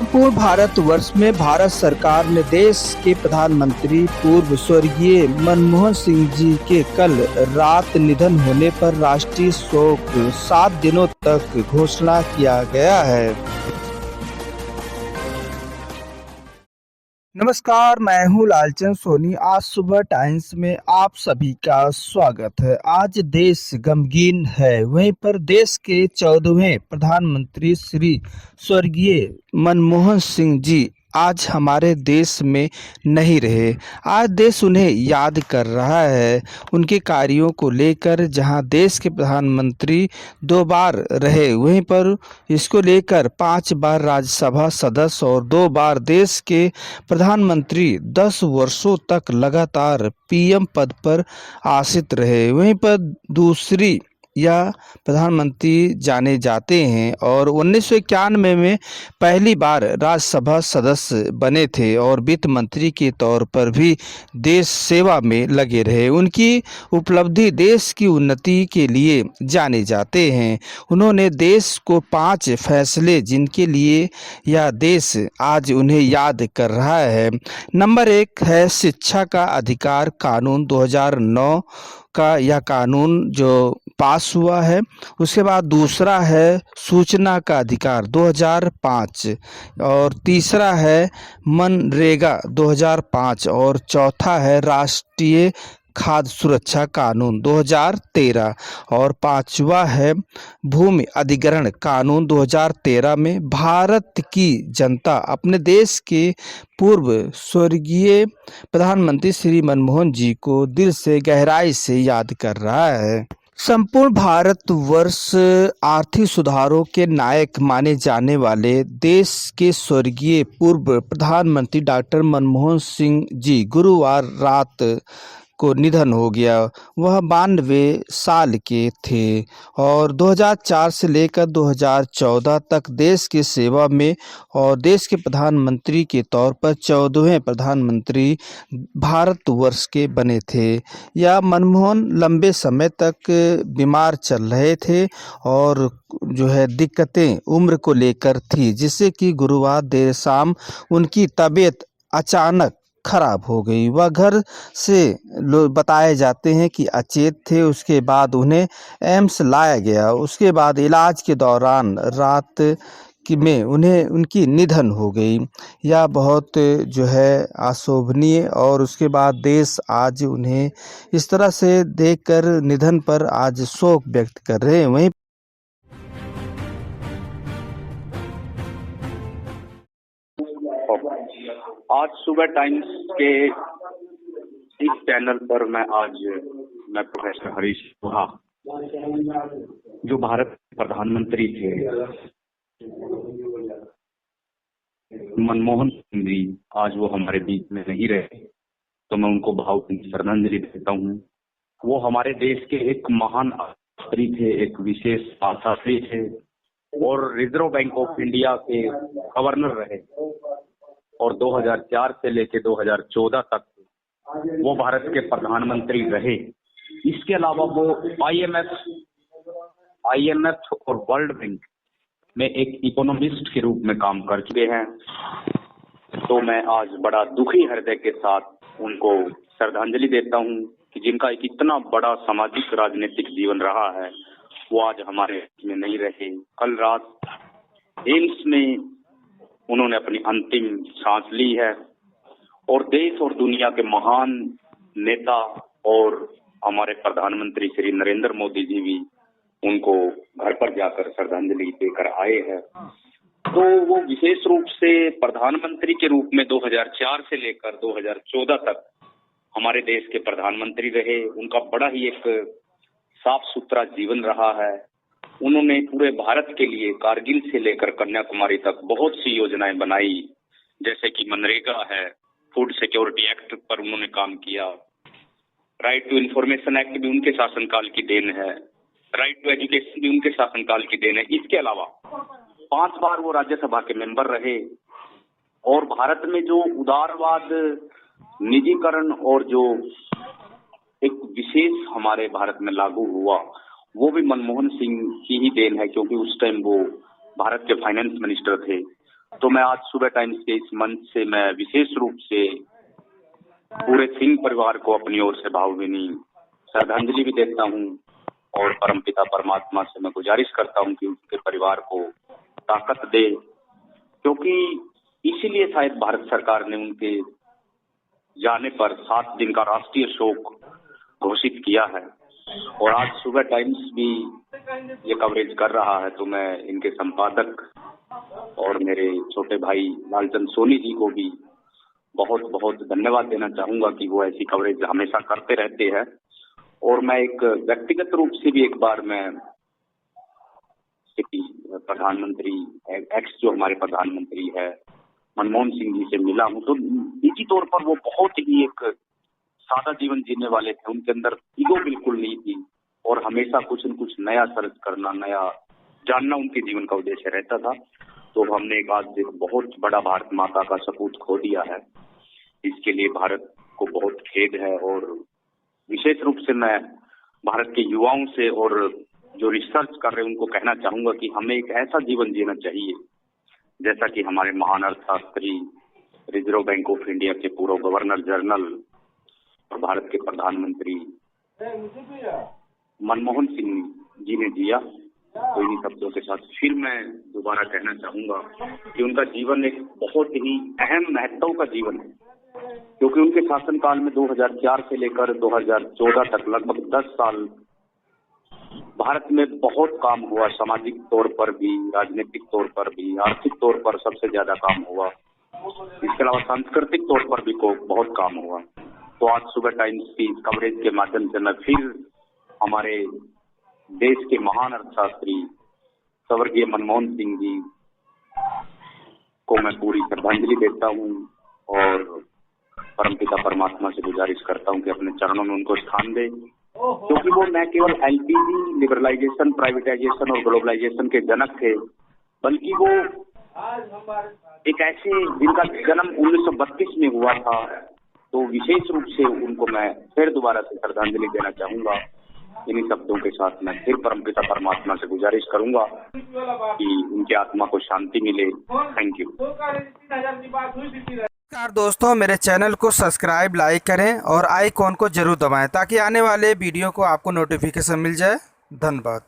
पूर्ण भारतवर्ष में भारत सरकार ने देश के प्रधानमंत्री पूर्व स्वर्गीय मनमोहन सिंह जी के कल रात निधन होने पर राष्ट्रीय शोक 7 दिनों तक घोषणा किया गया है। नमस्कार, मैं हूं लालचंद सोनी। आज सुबह टाइम्स में आप सभी का स्वागत है। आज देश गमगीन है, वहीं पर देश के 14वें प्रधानमंत्री श्री स्वर्गीय मनमोहन सिंह जी आज हमारे देश में नहीं रहे। आज देश उन्हें याद कर रहा है। उनके कार्यों को लेकर जहां देश के प्रधानमंत्री 2 बार रहे, वहीं पर इसको लेकर 5 बार राज्यसभा सदस्य और 2 बार देश के प्रधानमंत्री 10 वर्षों तक लगातार पीएम पद पर आसीन रहे। वहीं पर दूसरी यह प्रधानमंत्री जाने जाते हैं और 1991 में पहली बार राज्यसभा सदस्य बने थे और वित्त मंत्री के तौर पर भी देश सेवा में लगे रहे। उनकी उपलब्धि देश की उन्नति के लिए जाने जाते हैं। उन्होंने देश को 5 फैसले जिनके लिए यह देश आज उन्हें याद कर रहा है। नंबर 1 है शिक्षा का अधिकार कानून 2009 का यह कानून जो पास हुआ है। उसके बाद दूसरा है सूचना का अधिकार 2005 और तीसरा है मनरेगा 2005 और चौथा है राष्ट्रीय खाद्य सुरक्षा कानून 2013 और पांचवा है भूमि अधिग्रहण कानून 2013 में भारत की जनता अपने देश के पूर्व स्वर्गीय प्रधानमंत्री श्री मनमोहन जी को दिल से गहराई से याद कर रहा है। संपूर्ण भारतवर्ष आर्थिक सुधारों के नायक माने जाने वाले देश के स्वर्गीय पूर्व प्रधानमंत्री डॉक्टर मनमोहन सिंह जी गुरुवार रात को निधन हो गया। वह 92 साल के थे और 2004 से लेकर 2014 तक देश की सेवा में और देश के प्रधानमंत्री के तौर पर 14वें प्रधानमंत्री भारतवर्ष के बने थे। यह मनमोहन लंबे समय तक बीमार चल रहे थे और जो है दिक्कतें उम्र को लेकर थी, जिससे कि गुरुवार देर शाम उनकी तबीयत अचानक खराब हो गई। वह घर से लोग बताए जाते हैं कि अचेत थे। उसके बाद उन्हें एम्स लाया गया। उसके बाद इलाज के दौरान रात में उनकी निधन हो गई। यह बहुत जो है अशोभनीय और उसके बाद देश आज उन्हें इस तरह से देखकर निधन पर आज शोक व्यक्त कर रहे हैं। वहीं आज सुबह टाइम्स के इस चैनल पर मैं प्रोफेसर हरीश गुहा, जो भारत के प्रधानमंत्री थे, मनमोहन सिंह जी, आज वो हमारे बीच में नहीं रहे, तो मैं उनको भावभीनी श्रद्धांजलि देता हूँ। वो हमारे देश के एक महान अर्थशास्त्री थे, एक विशेष अर्थशास्त्री थे और रिजर्व बैंक ऑफ इंडिया के गवर्नर रहे और 2004 से लेकर 2014 तक वो भारत के प्रधानमंत्री रहे। इसके अलावा वो आईएमएफ और वर्ल्ड बैंक में एक इकोनॉमिस्ट के रूप में काम कर चुके हैं। तो मैं आज बड़ा दुखी हृदय के साथ उनको श्रद्धांजलि देता हूं कि जिनका एक इतना बड़ा सामाजिक राजनीतिक जीवन रहा है, वो आज हमारे में नहीं रहे। कल रात एम्स में उन्होंने अपनी अंतिम सांस ली है और देश और दुनिया के महान नेता और हमारे प्रधानमंत्री श्री नरेंद्र मोदी जी भी उनको घर पर जाकर श्रद्धांजलि देकर आए हैं। तो वो विशेष रूप से प्रधानमंत्री के रूप में 2004 से लेकर 2014 तक हमारे देश के प्रधानमंत्री रहे। उनका बड़ा ही एक साफ सुथरा जीवन रहा है। उन्होंने पूरे भारत के लिए कारगिल से लेकर कन्याकुमारी तक बहुत सी योजनाएं बनाई, जैसे कि मनरेगा है, फूड सिक्योरिटी एक्ट पर उन्होंने काम किया, राइट टू इंफॉर्मेशन एक्ट भी उनके शासनकाल की देन है, राइट टू एजुकेशन भी उनके शासनकाल की देन है। इसके अलावा 5 बार वो राज्यसभा के मेंबर रहे और भारत में जो उदारवाद, निजीकरण और जो एक विशेष हमारे भारत में लागू हुआ, वो भी मनमोहन सिंह की ही देन है, क्योंकि उस टाइम वो भारत के फाइनेंस मिनिस्टर थे। तो मैं आज सुबह टाइम्स के इस मंच से मैं विशेष रूप से पूरे सिंह परिवार को अपनी ओर से भावभीनी श्रद्धांजलि भी देता हूं और परमपिता परमात्मा से मैं गुजारिश करता हूं कि उनके परिवार को ताकत दे, क्योंकि इसीलिए शायद भारत सरकार ने उनके जाने पर 7 दिन का राष्ट्रीय शोक घोषित किया है। और आज सुबह टाइम्स भी ये कवरेज कर रहा है, तो मैं इनके संपादक और मेरे छोटे भाई लालचंद सोनी जी को भी बहुत बहुत धन्यवाद देना चाहूंगा कि वो ऐसी कवरेज हमेशा करते रहते हैं। और मैं एक व्यक्तिगत रूप से भी एक बार मैं प्रधानमंत्री एक्स जो हमारे प्रधानमंत्री है मनमोहन सिंह जी से मिला हूं, तो निजी तौर पर वो बहुत ही एक सादा जीवन जीने वाले थे। उनके अंदर ईगो बिल्कुल नहीं थी और हमेशा कुछ न कुछ नया सर्च करना, नया जानना उनके जीवन का उद्देश्य रहता था। तो हमने एक आज बहुत बड़ा भारत माता का सपूत खो दिया है, इसके लिए भारत को बहुत खेद है। और विशेष रूप से मैं भारत के युवाओं से और जो रिसर्च कर रहे हैं उनको कहना चाहूंगा कि हमें एक ऐसा जीवन जीना चाहिए जैसा कि हमारे महान अर्थशास्त्री, रिजर्व बैंक ऑफ इंडिया के पूर्व गवर्नर जनरल और भारत के प्रधानमंत्री मनमोहन सिंह जी ने जिया। तो इन्हीं शब्दों के साथ फिर मैं दोबारा कहना चाहूंगा कि उनका जीवन एक बहुत ही अहम महत्व का जीवन है, क्योंकि उनके शासनकाल में 2004 से लेकर 2014 तक लगभग 10 साल भारत में बहुत काम हुआ। सामाजिक तौर पर भी, राजनीतिक तौर पर भी, आर्थिक तौर पर सबसे ज्यादा काम हुआ। इसके अलावा सांस्कृतिक तौर पर भी बहुत काम हुआ। तो आज सुबह टाइम्स की कवरेज के माध्यम से मैं फिर हमारे देश के महान अर्थशास्त्री स्वर्गीय मनमोहन सिंह जी को मैं पूरी श्रद्धांजलि देता हूं और परमपिता परमात्मा से गुजारिश करता हूं कि अपने चरणों में उनको स्थान दे, क्योंकि वो न केवल एलपीजी, लिबरलाइजेशन, प्राइवेटाइजेशन और ग्लोबलाइजेशन के जनक थे, बल्कि वो एक ऐसे जिनका जन्म 1932 में हुआ था। तो विशेष रूप से उनको मैं फिर दोबारा से श्रद्धांजलि देना चाहूंगा। इन्हीं शब्दों के साथ मैं फिर परमपिता परमात्मा से गुजारिश करूंगा कि उनकी आत्मा को शांति मिले। Thank you. नमस्कार दोस्तों, मेरे चैनल को सब्सक्राइब, लाइक करें और आइकॉन को जरूर दबाएं ताकि आने वाले वीडियो को आपको नोटिफिकेशन मिल जाए। धन्यवाद।